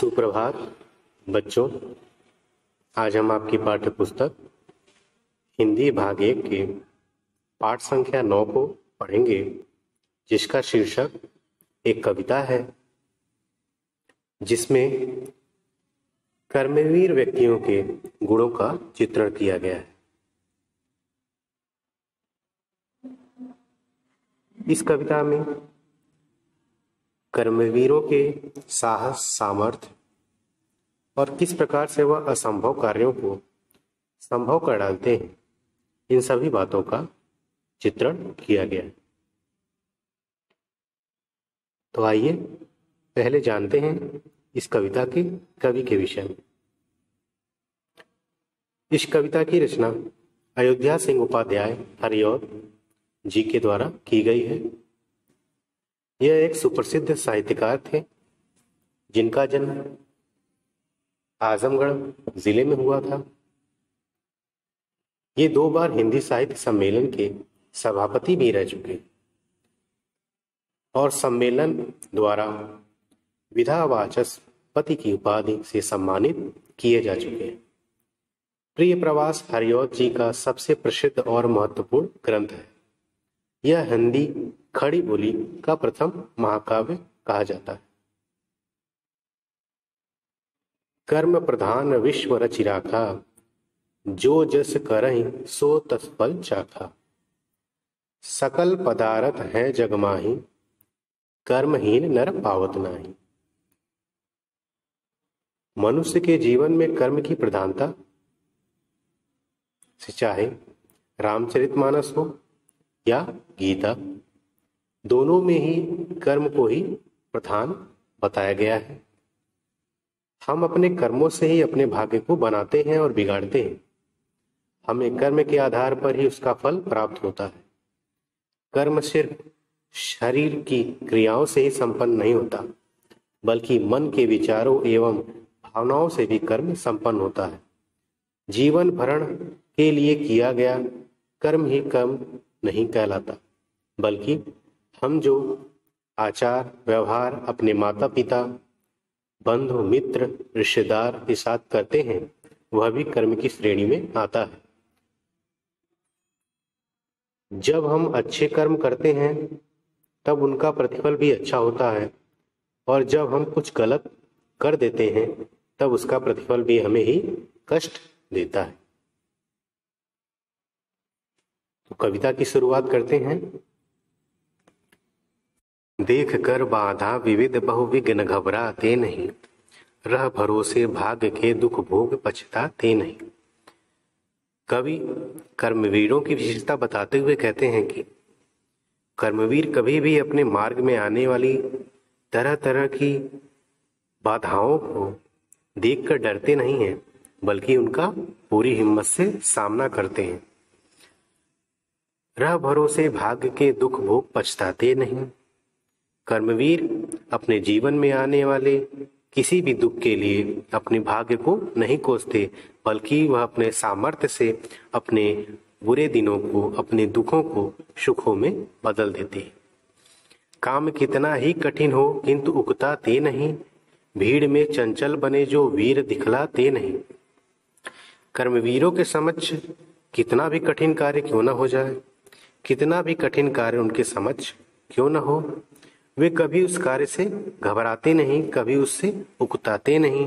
सुप्रभात बच्चों। आज हम आपकी पाठ्य पुस्तक हिंदी भाग 1 के पाठ संख्या 9 को पढ़ेंगे, जिसका शीर्षक एक कविता है, जिसमें कर्मवीर व्यक्तियों के गुणों का चित्रण किया गया है। इस कविता में कर्मवीरों के साहस, सामर्थ्य और किस प्रकार से वह असंभव कार्यों को संभव कर डालते हैं, इन सभी बातों का चित्रण किया गया है। तो आइए पहले जानते हैं इस कविता के कवि के विषय में। इस कविता की रचना अयोध्या सिंह उपाध्याय हरिऔध जी के द्वारा की गई है। यह एक सुप्रसिद्ध साहित्यकार थे, जिनका जन्म आजमगढ़ जिले में हुआ था। ये 2 बार हिंदी साहित्य सम्मेलन के सभापति भी रह चुके और सम्मेलन द्वारा विधावाचस्पति की उपाधि से सम्मानित किए जा चुके हैं। प्रिय प्रवास हरिऔध जी का सबसे प्रसिद्ध और महत्वपूर्ण ग्रंथ है। यह हिंदी खड़ी बोली का प्रथम महाकाव्य कहा जाता है। कर्म प्रधान विश्व रचि राखा, जो जस करहि सो तस फल चाखा। सकल पदारथ है जग माही, कर्महीन नर पावत नाही। मनुष्य के जीवन में कर्म की प्रधानता से, चाहे रामचरितमानस हो या गीता, दोनों में ही कर्म को ही प्रधान बताया गया है। हम अपने कर्मों से ही अपने भाग्य को बनाते हैं और बिगाड़ते हैं। हमें कर्म के आधार पर ही उसका फल प्राप्त होता है। कर्म सिर्फ शरीर की क्रियाओं से ही संपन्न नहीं होता, बल्कि मन के विचारों एवं भावनाओं से भी कर्म संपन्न होता है। जीवन भरण के लिए किया गया कर्म ही कर्म नहीं कहलाता, बल्कि हम जो आचार व्यवहार अपने माता पिता, बंधु मित्र, रिश्तेदार के साथ करते हैं, वह भी कर्म की श्रेणी में आता है। जब हम अच्छे कर्म करते हैं तब उनका प्रतिफल भी अच्छा होता है, और जब हम कुछ गलत कर देते हैं तब उसका प्रतिफल भी हमें ही कष्ट देता है। तो कविता की शुरुआत करते हैं। देख कर बाधा विविध बहुविघ्न घबराते नहीं, रह भरोसे भाग्य के दुख भोग पछताते नहीं। कवि कर्मवीरों की विशेषता बताते हुए कहते हैं कि कर्मवीर कभी भी अपने मार्ग में आने वाली तरह तरह की बाधाओं को देखकर डरते नहीं हैं, बल्कि उनका पूरी हिम्मत से सामना करते हैं। रह भरोसे भाग्य के दुख भोग पछताते नहीं। कर्मवीर अपने जीवन में आने वाले किसी भी दुख के लिए अपने भाग्य को नहीं कोसते, बल्कि वह अपने सामर्थ्य से अपने बुरे दिनों को, अपने दुखों को सुखों में बदल देते हैं। काम कितना ही कठिन हो किंतु उकताते नहीं, भीड़ में चंचल बने जो वीर दिखलाते नहीं। कर्मवीरों के समक्ष कितना भी कठिन कार्य क्यों न हो जाए, कितना भी कठिन कार्य उनके समक्ष क्यों न हो, वे कभी उस कार्य से घबराते नहीं, कभी उससे उकताते नहीं।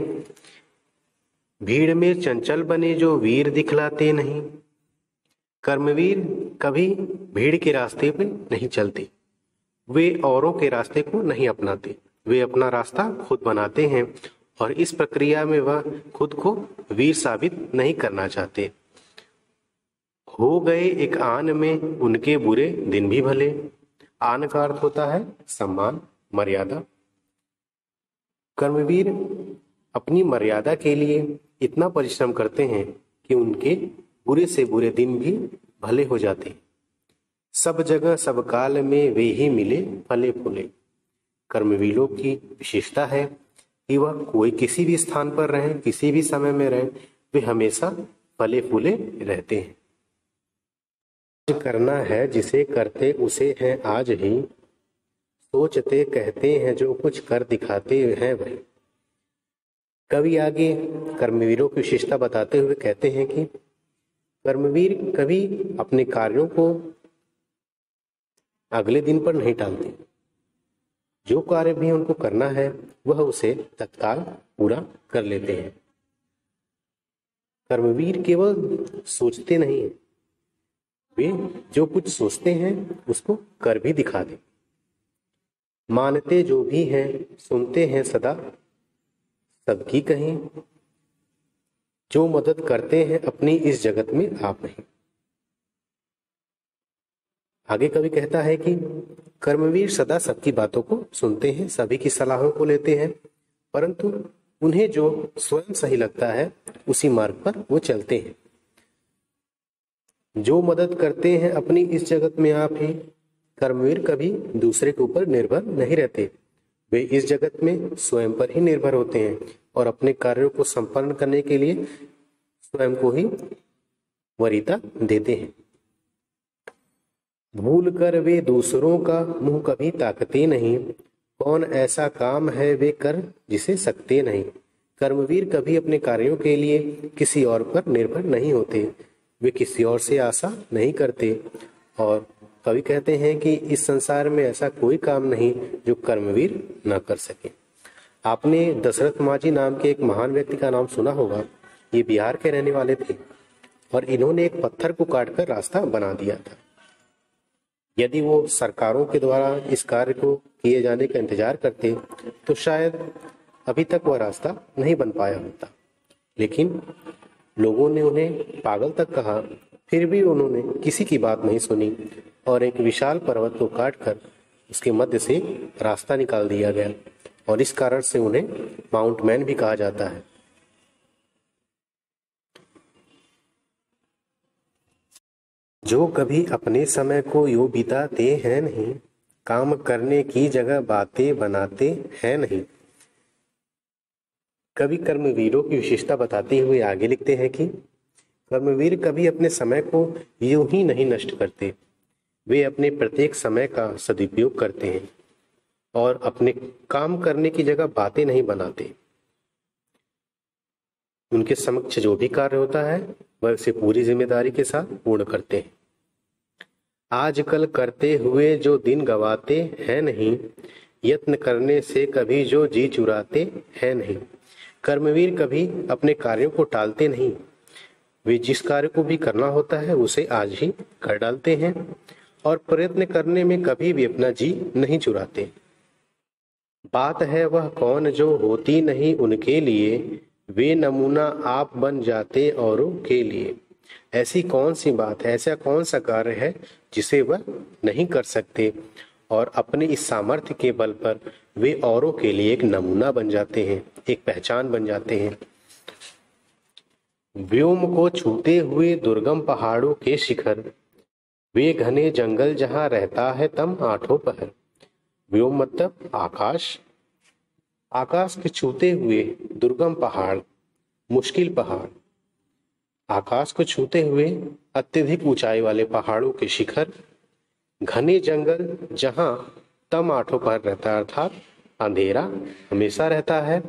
भीड़ में चंचल बने जो वीर दिखलाते नहीं। कर्मवीर कभी भीड़ के रास्ते पे नहीं चलते, वे औरों के रास्ते को नहीं अपनाते, वे अपना रास्ता खुद बनाते हैं, और इस प्रक्रिया में वह खुद को वीर साबित नहीं करना चाहते। हो गए एक आन में उनके बुरे दिन भी भले। आन का अर्थ होता है सम्मान, मर्यादा। कर्मवीर अपनी मर्यादा के लिए इतना परिश्रम करते हैं कि उनके बुरे से बुरे दिन भी भले हो जाते हैं। सब जगह सब काल में वे ही मिले फले फूले। कर्मवीरों की विशेषता है कि वह कोई किसी भी स्थान पर रहें, किसी भी समय में रहें, वे हमेशा फले फूले रहते हैं। करना है जिसे करते उसे है आज ही, सोचते कहते हैं जो कुछ कर दिखाते हैं वही। कवि आगे कर्मवीरों की विशेषता बताते हुए कहते हैं कि कर्मवीर कभी अपने कार्यों को अगले दिन पर नहीं टालते। जो कार्य भी उनको करना है वह उसे तत्काल पूरा कर लेते हैं। कर्मवीर केवल सोचते नहीं हैं, वे जो कुछ सोचते हैं उसको कर भी दिखा दे। मानते जो भी हैं, सुनते हैं सदा सबकी कहीं, जो मदद करते हैं अपनी इस जगत में आप नहीं। आगे कवि कहता है कि कर्मवीर सदा सबकी बातों को सुनते हैं, सभी की सलाहों को लेते हैं, परंतु उन्हें जो स्वयं सही लगता है उसी मार्ग पर वो चलते हैं। जो मदद करते हैं अपनी इस जगत में आप ही। कर्मवीर कभी दूसरे के ऊपर निर्भर नहीं रहते, वे इस जगत में स्वयं पर ही निर्भर होते हैं और अपने कार्यों को संपन्न करने के लिए स्वयं को ही वरीयता देते हैं। भूल कर वे दूसरों का मुंह कभी ताकते नहीं, कौन ऐसा काम है वे कर जिसे सकते नहीं। कर्मवीर कभी अपने कार्यों के लिए किसी और पर निर्भर नहीं होते, वे किसी और से आशा नहीं करते। और कवि कहते हैं कि इस संसार में ऐसा कोई काम नहीं जो कर्मवीर न कर सके। आपने दशरथ माझी नाम के एक महान व्यक्ति का नाम सुना होगा। ये बिहार के रहने वाले थे और इन्होंने एक पत्थर को काटकर रास्ता बना दिया था। यदि वो सरकारों के द्वारा इस कार्य को किए जाने का इंतजार करते तो शायद अभी तक वह रास्ता नहीं बन पाया होता, लेकिन लोगों ने उन्हें पागल तक कहा, फिर भी उन्होंने किसी की बात नहीं सुनी और एक विशाल पर्वत को काटकर उसके मध्य से रास्ता निकाल दिया गया और इस कारण से उन्हें माउंट मैन भी कहा जाता है। जो कभी अपने समय को यूं बिताते हैं नहीं, काम करने की जगह बातें बनाते हैं नहीं। कवि कर्मवीरों की विशेषता बताते हुए आगे लिखते हैं कि कर्मवीर कभी अपने समय को यूं ही नहीं नष्ट करते, वे अपने प्रत्येक समय का सदुपयोग करते हैं और अपने काम करने की जगह बातें नहीं बनाते। उनके समक्ष जो भी कार्य होता है वह उसे पूरी जिम्मेदारी के साथ पूर्ण करते हैं। आजकल करते हुए जो दिन गवाते हैं नहीं, यत्न करने से कभी जो जी चुराते हैं नहीं। कर्मवीर कभी अपने कार्यों को टालते नहीं, वे जिस कार्य को भी करना होता है उसे आज ही कर डालते हैं और प्रयत्न करने में कभी भी अपना जी नहीं चुराते। बात है वह कौन जो होती नहीं उनके लिए, वे नमूना आप बन जाते औरों के लिए। ऐसी कौन सी बात है, ऐसा कौन सा कार्य है जिसे वह नहीं कर सकते और अपने इस सामर्थ्य के बल पर वे औरों के लिए एक नमूना बन जाते हैं, एक पहचान बन जाते हैं। व्योम को छूते हुए दुर्गम पहाड़ों के शिखर, वे घने जंगल जहां रहता है तम आठों पहर। व्योम मतलब आकाश, आकाश के छूते हुए दुर्गम पहाड़, मुश्किल पहाड़, आकाश को छूते हुए अत्यधिक ऊंचाई वाले पहाड़ों के शिखर, घने जंगल जहां तम आठों पर रहता है अर्थात अंधेरा हमेशा रहता है।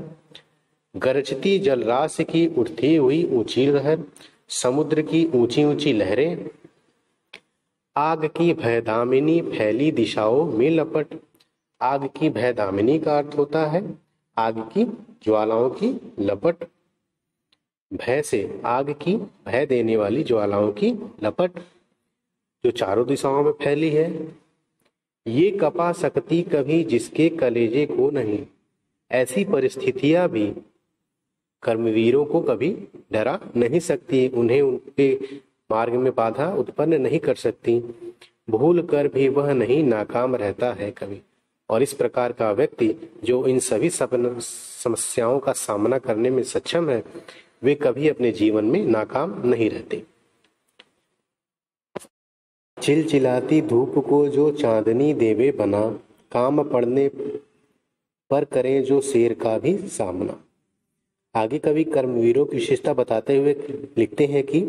गरजती जलराशि की उठती हुई ऊंची लहर, समुद्र की ऊंची ऊंची लहरें, आग की भयदामिनी फैली दिशाओं में लपट। आग की भयदामिनी का अर्थ होता है आग की ज्वालाओं की लपट। भय से आग की भय देने वाली ज्वालाओं की लपट जो चारों दिशाओं में फैली है। ये कपा सकती कभी जिसके कलेजे को नहीं, ऐसी परिस्थितियां भी कर्मवीरों को कभी डरा नहीं सकती, उन्हें उनके मार्ग में बाधा उत्पन्न नहीं कर सकती। भूल कर भी वह नहीं नाकाम रहता है कभी। और इस प्रकार का व्यक्ति जो इन सभी समस्याओं का सामना करने में सक्षम है, वे कभी अपने जीवन में नाकाम नहीं रहते। चिलचिलाती धूप को जो चांदनी देवे बना, काम पड़ने पर करें जो शेर का भी सामना। आगे कवि कर्मवीरों की विशेषता बताते हुए लिखते हैं कि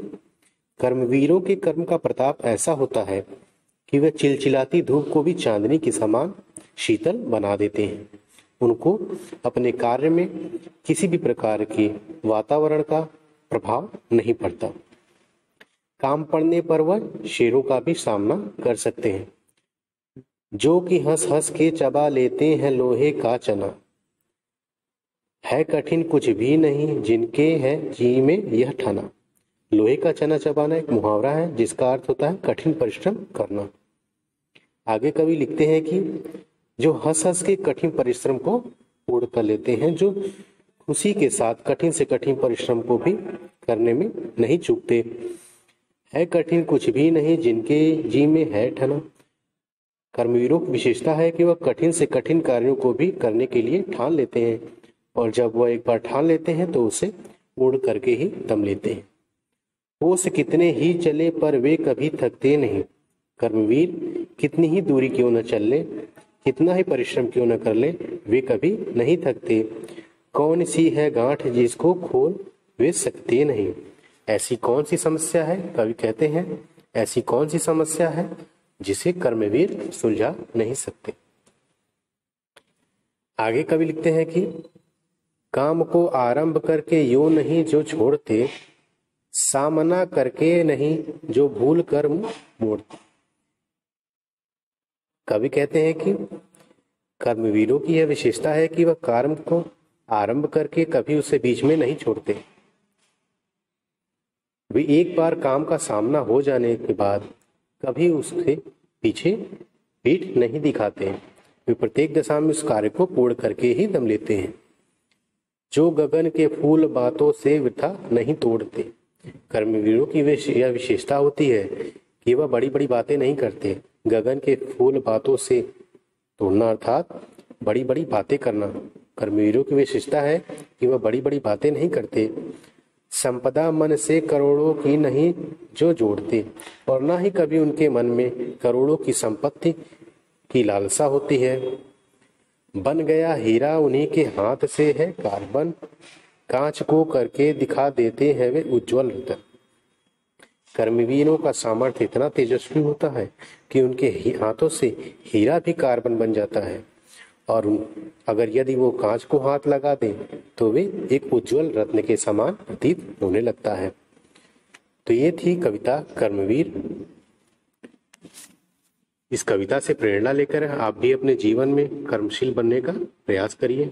कर्मवीरों के कर्म का प्रताप ऐसा होता है कि वे चिलचिलाती धूप को भी चांदनी के समान शीतल बना देते हैं। उनको अपने कार्य में किसी भी प्रकार के वातावरण का प्रभाव नहीं पड़ता। काम पड़ने पर वह शेरों का भी सामना कर सकते हैं। जो कि हंस हंस के चबा लेते हैं लोहे का चना, है कठिन कुछ भी नहीं जिनके है जी में यह ठाना। लोहे का चना चबाना एक मुहावरा है जिसका अर्थ होता है कठिन परिश्रम करना। आगे कवि लिखते हैं कि जो हंस हंस के कठिन परिश्रम को पूर्ण कर लेते हैं, जो खुशी के साथ कठिन से कठिन परिश्रम को भी करने में नहीं चूकते, है कठिन कुछ भी नहीं जिनके जी में है ठना। कर्मवीरों की विशेषता है कि वह कठिन से कठिन कार्यों को भी करने के लिए ठान लेते हैं, और जब वह एक बार ठान लेते हैं तो उसे पूर्ण करके ही दम लेते हैं। कोस कितने ही चले पर वे कभी थकते नहीं। कर्मवीर कितनी ही दूरी क्यों न चल ले, कितना ही परिश्रम क्यों न कर ले, वे कभी नहीं थकते। कौन सी है गांठ जिसको खोल वे सकते नहीं। ऐसी कौन सी समस्या है, कवि कहते हैं ऐसी कौन सी समस्या है जिसे कर्मवीर सुलझा नहीं सकते। आगे कवि लिखते हैं कि काम को आरंभ करके यो नहीं जो छोड़ते, सामना करके नहीं जो भूल कर मोड़ते। कवि कहते हैं कि कर्मवीरों की यह विशेषता है कि वह कर्म को आरंभ करके कभी उसे बीच में नहीं छोड़ते। वे एक बार काम का सामना हो जाने के बाद कभी उसके पीछे पीठ नहीं दिखाते। वे प्रत्येक दशा में उस कार्य को पूर्ण करके ही दम लेते हैं। जो गगन के फूल बातों से वृथा नहीं तोड़ते। कर्मवीरों की यह विशेषता होती है कि वह बड़ी बड़ी बातें नहीं करते। गगन के फूल बातों से तोड़ना अर्थात बड़ी बड़ी बातें करना। कर्मवीरों की विशेषता है कि वह बड़ी बड़ी बातें नहीं करते। संपदा मन से करोड़ों की नहीं जो जोड़ते, और ना ही कभी उनके मन में करोड़ों की संपत्ति की लालसा होती है। बन गया हीरा उन्हीं के हाथ से है कार्बन, कांच को करके दिखा देते हैं वे उज्जवल रतन। कर्मवीरों का सामर्थ्य इतना तेजस्वी होता है कि उनके हाथों से हीरा भी कार्बन बन जाता है, और अगर यदि वो कांच को हाथ लगा दें तो वे एक उज्जवल रत्न के समान प्रतीत होने लगता है। तो ये थी कविता कर्मवीर। इस कविता से प्रेरणा लेकर आप भी अपने जीवन में कर्मशील बनने का प्रयास करिए।